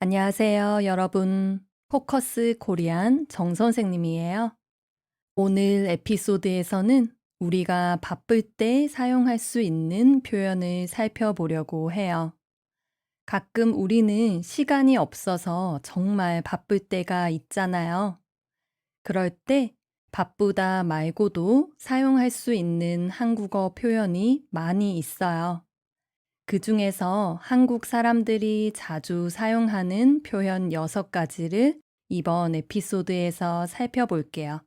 안녕하세요, 여러분. 포커스 코리안 정 선생님이에요. 오늘 에피소드에서는 우리가 바쁠 때 사용할 수 있는 표현을 살펴보려고 해요. 가끔 우리는 시간이 없어서 정말 바쁠 때가 있잖아요. 그럴 때 바쁘다 말고도 사용할 수 있는 한국어 표현이 많이 있어요. 그 중에서 한국 사람들이 자주 사용하는 표현 6가지를 이번 에피소드에서 살펴볼게요.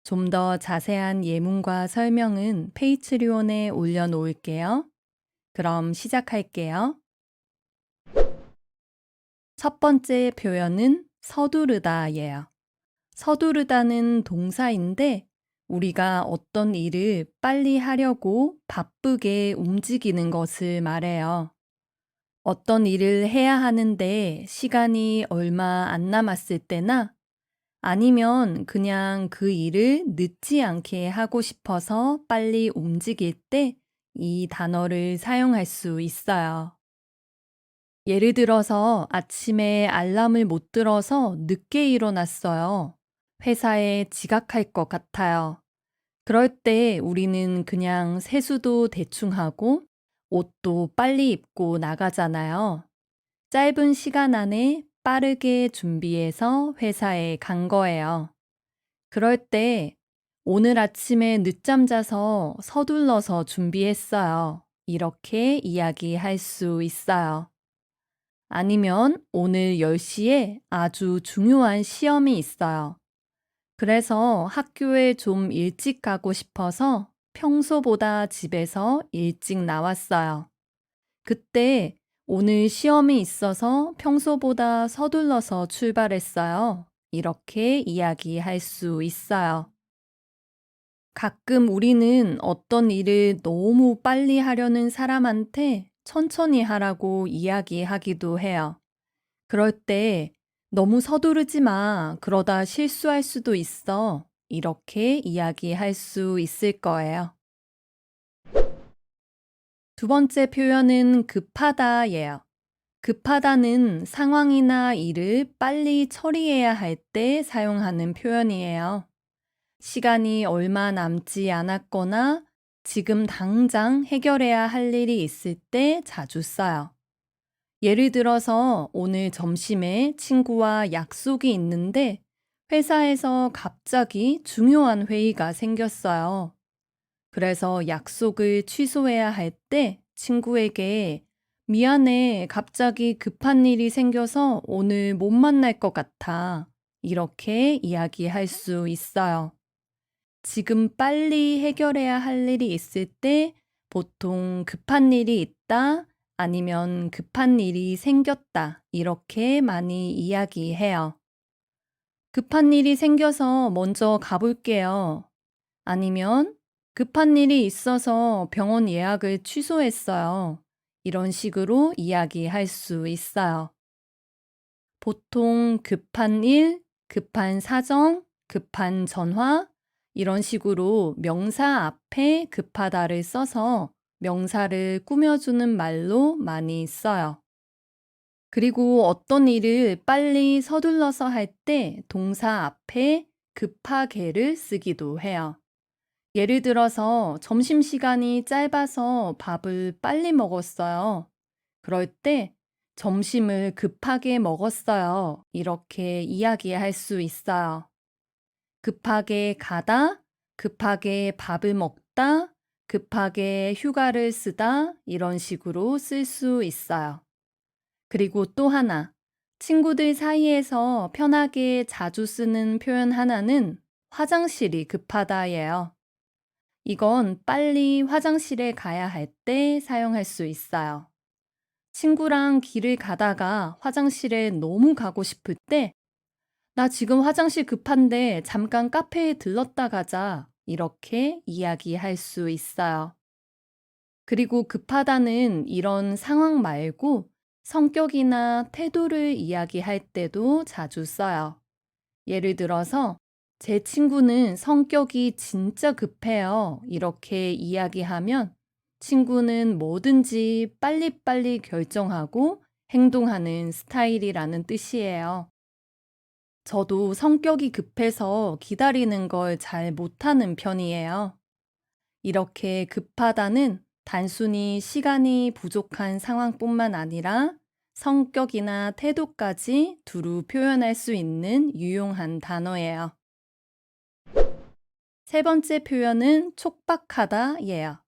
좀 더 자세한 예문과 설명은 페이트리온에 올려놓을게요. 그럼 시작할게요. 첫 번째 표현은 서두르다예요. 서두르다는 동사인데 우리가 어떤 일을 빨리 하려고 바쁘게 움직이는 것을 말해요. 어떤 일을 해야 하는데 시간이 얼마 안 남았을 때나 아니면 그냥 그 일을 늦지 않게 하고 싶어서 빨리 움직일 때 이 단어를 사용할 수 있어요. 예를 들어서 아침에 알람을 못 들어서 늦게 일어났어요. 회사에 지각할 것 같아요. 그럴 때 우리는 그냥 세수도 대충 하고 옷도 빨리 입고 나가잖아요. 짧은 시간 안에 빠르게 준비해서 회사에 간 거예요. 그럴 때 오늘 아침에 늦잠 자서 서둘러서 준비했어요. 이렇게 이야기할 수 있어요. 아니면 오늘 10시에 아주 중요한 시험이 있어요. 그래서 학교에 좀 일찍 가고 싶어서 평소보다 집에서 일찍 나왔어요. 그때 오늘 시험이 있어서 평소보다 서둘러서 출발했어요. 이렇게 이야기할 수 있어요. 가끔 우리는 어떤 일을 너무 빨리 하려는 사람한테 천천히 하라고 이야기하기도 해요. 그럴 때 너무 서두르지 마. 그러다 실수할 수도 있어. 이렇게 이야기할 수 있을 거예요. 두 번째 표현은 급하다예요. 급하다는 상황이나 일을 빨리 처리해야 할 때 사용하는 표현이에요. 시간이 얼마 남지 않았거나 지금 당장 해결해야 할 일이 있을 때 자주 써요. 예를 들어서 오늘 점심에 친구와 약속이 있는데 회사에서 갑자기 중요한 회의가 생겼어요. 그래서 약속을 취소해야 할 때 친구에게 미안해, 갑자기 급한 일이 생겨서 오늘 못 만날 것 같아. 이렇게 이야기할 수 있어요. 지금 빨리 해결해야 할 일이 있을 때 보통 급한 일이 있다 아니면 급한 일이 생겼다 이렇게 많이 이야기해요. 급한 일이 생겨서 먼저 가볼게요. 아니면 급한 일이 있어서 병원 예약을 취소했어요. 이런 식으로 이야기할 수 있어요. 보통 급한 일, 급한 사정, 급한 전화, 이런 식으로 명사 앞에 급하다를 써서 명사를 꾸며주는 말로 많이 써요. 그리고 어떤 일을 빨리 서둘러서 할 때 동사 앞에 급하게를 쓰기도 해요. 예를 들어서 점심시간이 짧아서 밥을 빨리 먹었어요. 그럴 때 점심을 급하게 먹었어요. 이렇게 이야기할 수 있어요. 급하게 가다, 급하게 밥을 먹다, 급하게 휴가를 쓰다, 이런 식으로 쓸 수 있어요. 그리고 또 하나, 친구들 사이에서 편하게 자주 쓰는 표현 하나는 화장실이 급하다예요. 이건 빨리 화장실에 가야 할 때 사용할 수 있어요. 친구랑 길을 가다가 화장실에 너무 가고 싶을 때, 나 지금 화장실 급한데 잠깐 카페에 들렀다 가자. 이렇게 이야기할 수 있어요. 그리고 급하다는 이런 상황 말고 성격이나 태도를 이야기할 때도 자주 써요. 예를 들어서, 제 친구는 성격이 진짜 급해요. 이렇게 이야기하면 친구는 뭐든지 빨리빨리 결정하고 행동하는 스타일이라는 뜻이에요. 저도 성격이 급해서 기다리는 걸 잘 못하는 편이에요. 이렇게 급하다는 단순히 시간이 부족한 상황뿐만 아니라 성격이나 태도까지 두루 표현할 수 있는 유용한 단어예요. 세 번째 표현은 촉박하다예요.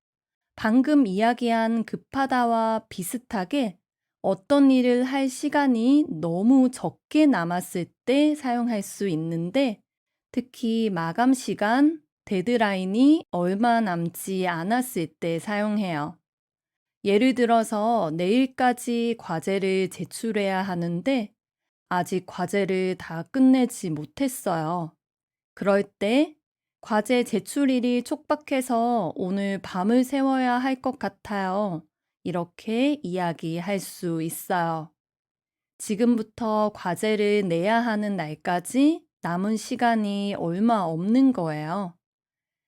방금 이야기한 급하다와 비슷하게 어떤 일을 할 시간이 너무 적게 남았을 때 사용할 수 있는데, 특히 마감 시간, 데드라인이 얼마 남지 않았을 때 사용해요. 예를 들어서 내일까지 과제를 제출해야 하는데 아직 과제를 다 끝내지 못했어요. 그럴 때 과제 제출일이 촉박해서 오늘 밤을 새워야 할 것 같아요. 이렇게 이야기할 수 있어요. 지금부터 과제를 내야 하는 날까지 남은 시간이 얼마 없는 거예요.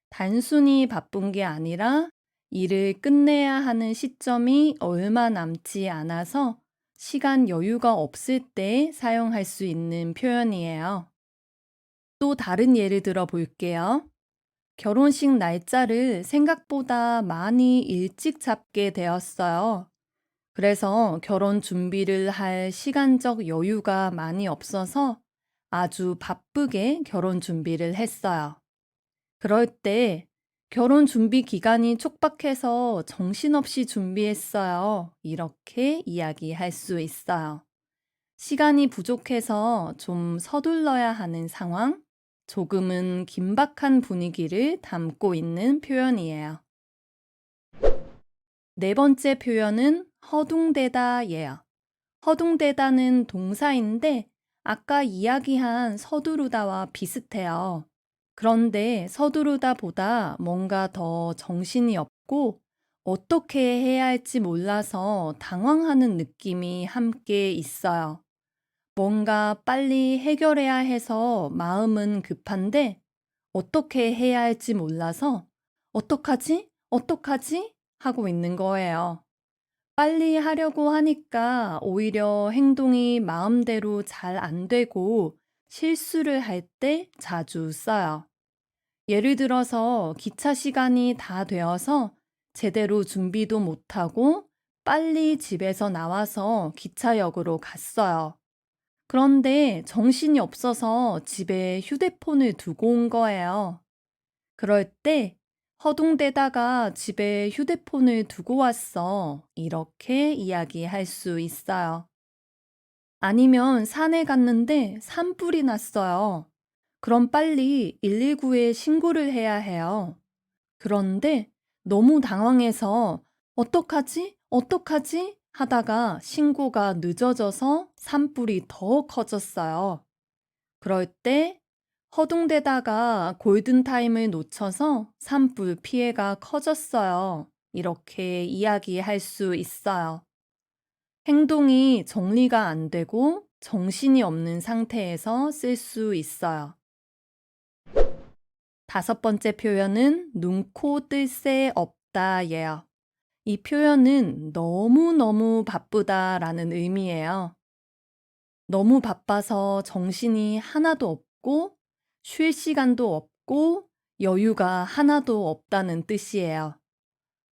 단순히 바쁜 게 아니라 일을 끝내야 하는 시점이 얼마 남지 않아서 시간 여유가 없을 때 사용할 수 있는 표현이에요. 또 다른 예를 들어 볼게요. 결혼식 날짜를 생각보다 많이 일찍 잡게 되었어요. 그래서 결혼 준비를 할 시간적 여유가 많이 없어서 아주 바쁘게 결혼 준비를 했어요. 그럴 때 결혼 준비 기간이 촉박해서 정신없이 준비했어요. 이렇게 이야기할 수 있어요. 시간이 부족해서 좀 서둘러야 하는 상황, 조금은 긴박한 분위기를 담고 있는 표현이에요. 네 번째 표현은 허둥대다예요. 허둥대다는 동사인데 아까 이야기한 서두르다와 비슷해요. 그런데 서두르다보다 뭔가 더 정신이 없고 어떻게 해야 할지 몰라서 당황하는 느낌이 함께 있어요. 뭔가 빨리 해결해야 해서 마음은 급한데 어떻게 해야 할지 몰라서 어떡하지? 어떡하지? 하고 있는 거예요. 빨리 하려고 하니까 오히려 행동이 마음대로 잘 안 되고 실수를 할 때 자주 써요. 예를 들어서 기차 시간이 다 되어서 제대로 준비도 못하고 빨리 집에서 나와서 기차역으로 갔어요. 그런데 정신이 없어서 집에 휴대폰을 두고 온 거예요. 그럴 때 허둥대다가 집에 휴대폰을 두고 왔어. 이렇게 이야기할 수 있어요. 아니면 산에 갔는데 산불이 났어요. 그럼 빨리 119에 신고를 해야 해요. 그런데 너무 당황해서 어떡하지? 어떡하지? 하다가 신고가 늦어져서 산불이 더 커졌어요. 그럴 때 허둥대다가 골든타임을 놓쳐서 산불 피해가 커졌어요. 이렇게 이야기할 수 있어요. 행동이 정리가 안 되고 정신이 없는 상태에서 쓸 수 있어요. 다섯 번째 표현은 눈, 코, 뜰 새 없다예요. 이 표현은 너무너무 바쁘다라는 의미예요. 너무 바빠서 정신이 하나도 없고 쉴 시간도 없고 여유가 하나도 없다는 뜻이에요.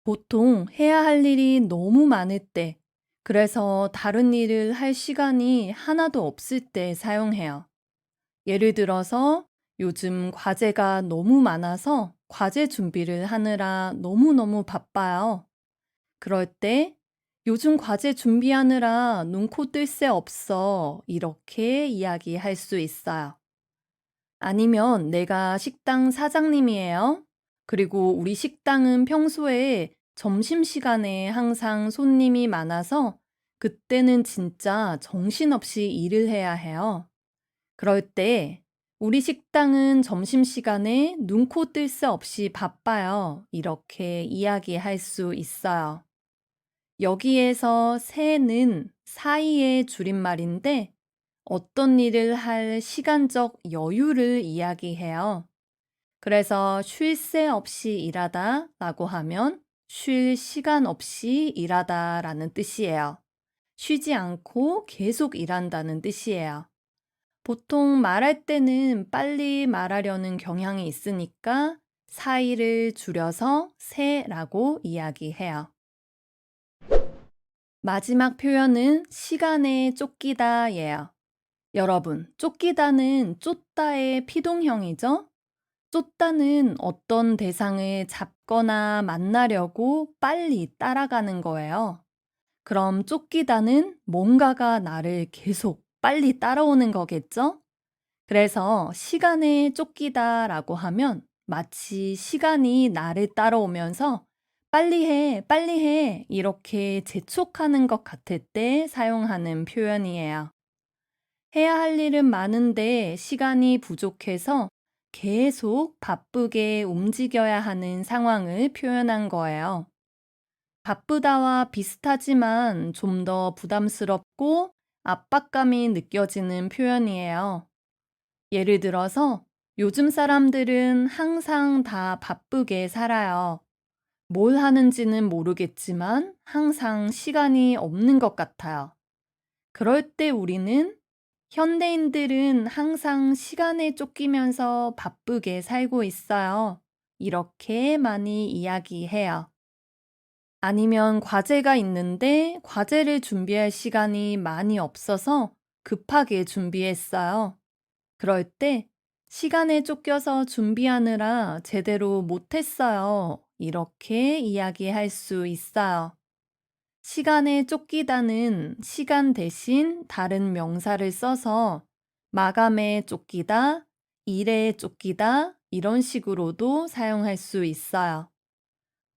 보통 해야 할 일이 너무 많을 때, 그래서 다른 일을 할 시간이 하나도 없을 때 사용해요. 예를 들어서 요즘 과제가 너무 많아서 과제 준비를 하느라 너무너무 바빠요. 그럴 때 요즘 과제 준비하느라 눈코 뜰 새 없어. 이렇게 이야기할 수 있어요. 아니면 내가 식당 사장님이에요. 그리고 우리 식당은 평소에 점심시간에 항상 손님이 많아서 그때는 진짜 정신없이 일을 해야 해요. 그럴 때 우리 식당은 점심시간에 눈코 뜰 새 없이 바빠요. 이렇게 이야기할 수 있어요. 여기에서 새는 사이의 줄임말인데 어떤 일을 할 시간적 여유를 이야기해요. 그래서 쉴 새 없이 일하다 라고 하면 쉴 시간 없이 일하다 라는 뜻이에요. 쉬지 않고 계속 일한다는 뜻이에요. 보통 말할 때는 빨리 말하려는 경향이 있으니까 사이를 줄여서 새라고 이야기해요. 마지막 표현은 시간에 쫓기다예요. 여러분, 쫓기다는 쫓다의 피동형이죠? 쫓다는 어떤 대상을 잡거나 만나려고 빨리 따라가는 거예요. 그럼 쫓기다는 뭔가가 나를 계속 빨리 따라오는 거겠죠? 그래서 시간에 쫓기다라고 하면 마치 시간이 나를 따라오면서 빨리 해 이렇게 재촉하는 것 같을 때 사용하는 표현이에요. 해야 할 일은 많은데 시간이 부족해서 계속 바쁘게 움직여야 하는 상황을 표현한 거예요. 바쁘다와 비슷하지만 좀 더 부담스럽고 압박감이 느껴지는 표현이에요. 예를 들어서 요즘 사람들은 항상 다 바쁘게 살아요. 뭘 하는지는 모르겠지만 항상 시간이 없는 것 같아요. 그럴 때 우리는 현대인들은 항상 시간에 쫓기면서 바쁘게 살고 있어요. 이렇게 많이 이야기해요. 아니면 과제가 있는데 과제를 준비할 시간이 많이 없어서 급하게 준비했어요. 그럴 때 시간에 쫓겨서 준비하느라 제대로 못했어요. 이렇게 이야기할 수 있어요. 시간에 쫓기다는 시간 대신 다른 명사를 써서 마감에 쫓기다, 일에 쫓기다 이런 식으로도 사용할 수 있어요.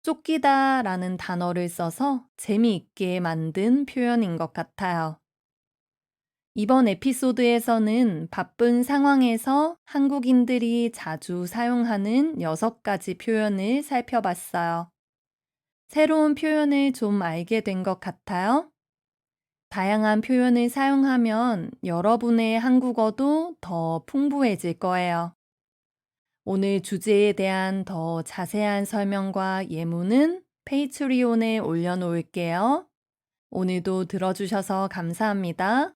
쫓기다 라는 단어를 써서 재미있게 만든 표현인 것 같아요. 이번 에피소드에서는 바쁜 상황에서 한국인들이 자주 사용하는 6가지 표현을 살펴봤어요. 새로운 표현을 좀 알게 된 것 같아요. 다양한 표현을 사용하면 여러분의 한국어도 더 풍부해질 거예요. 오늘 주제에 대한 더 자세한 설명과 예문은 페이트리온에 올려놓을게요. 오늘도 들어주셔서 감사합니다.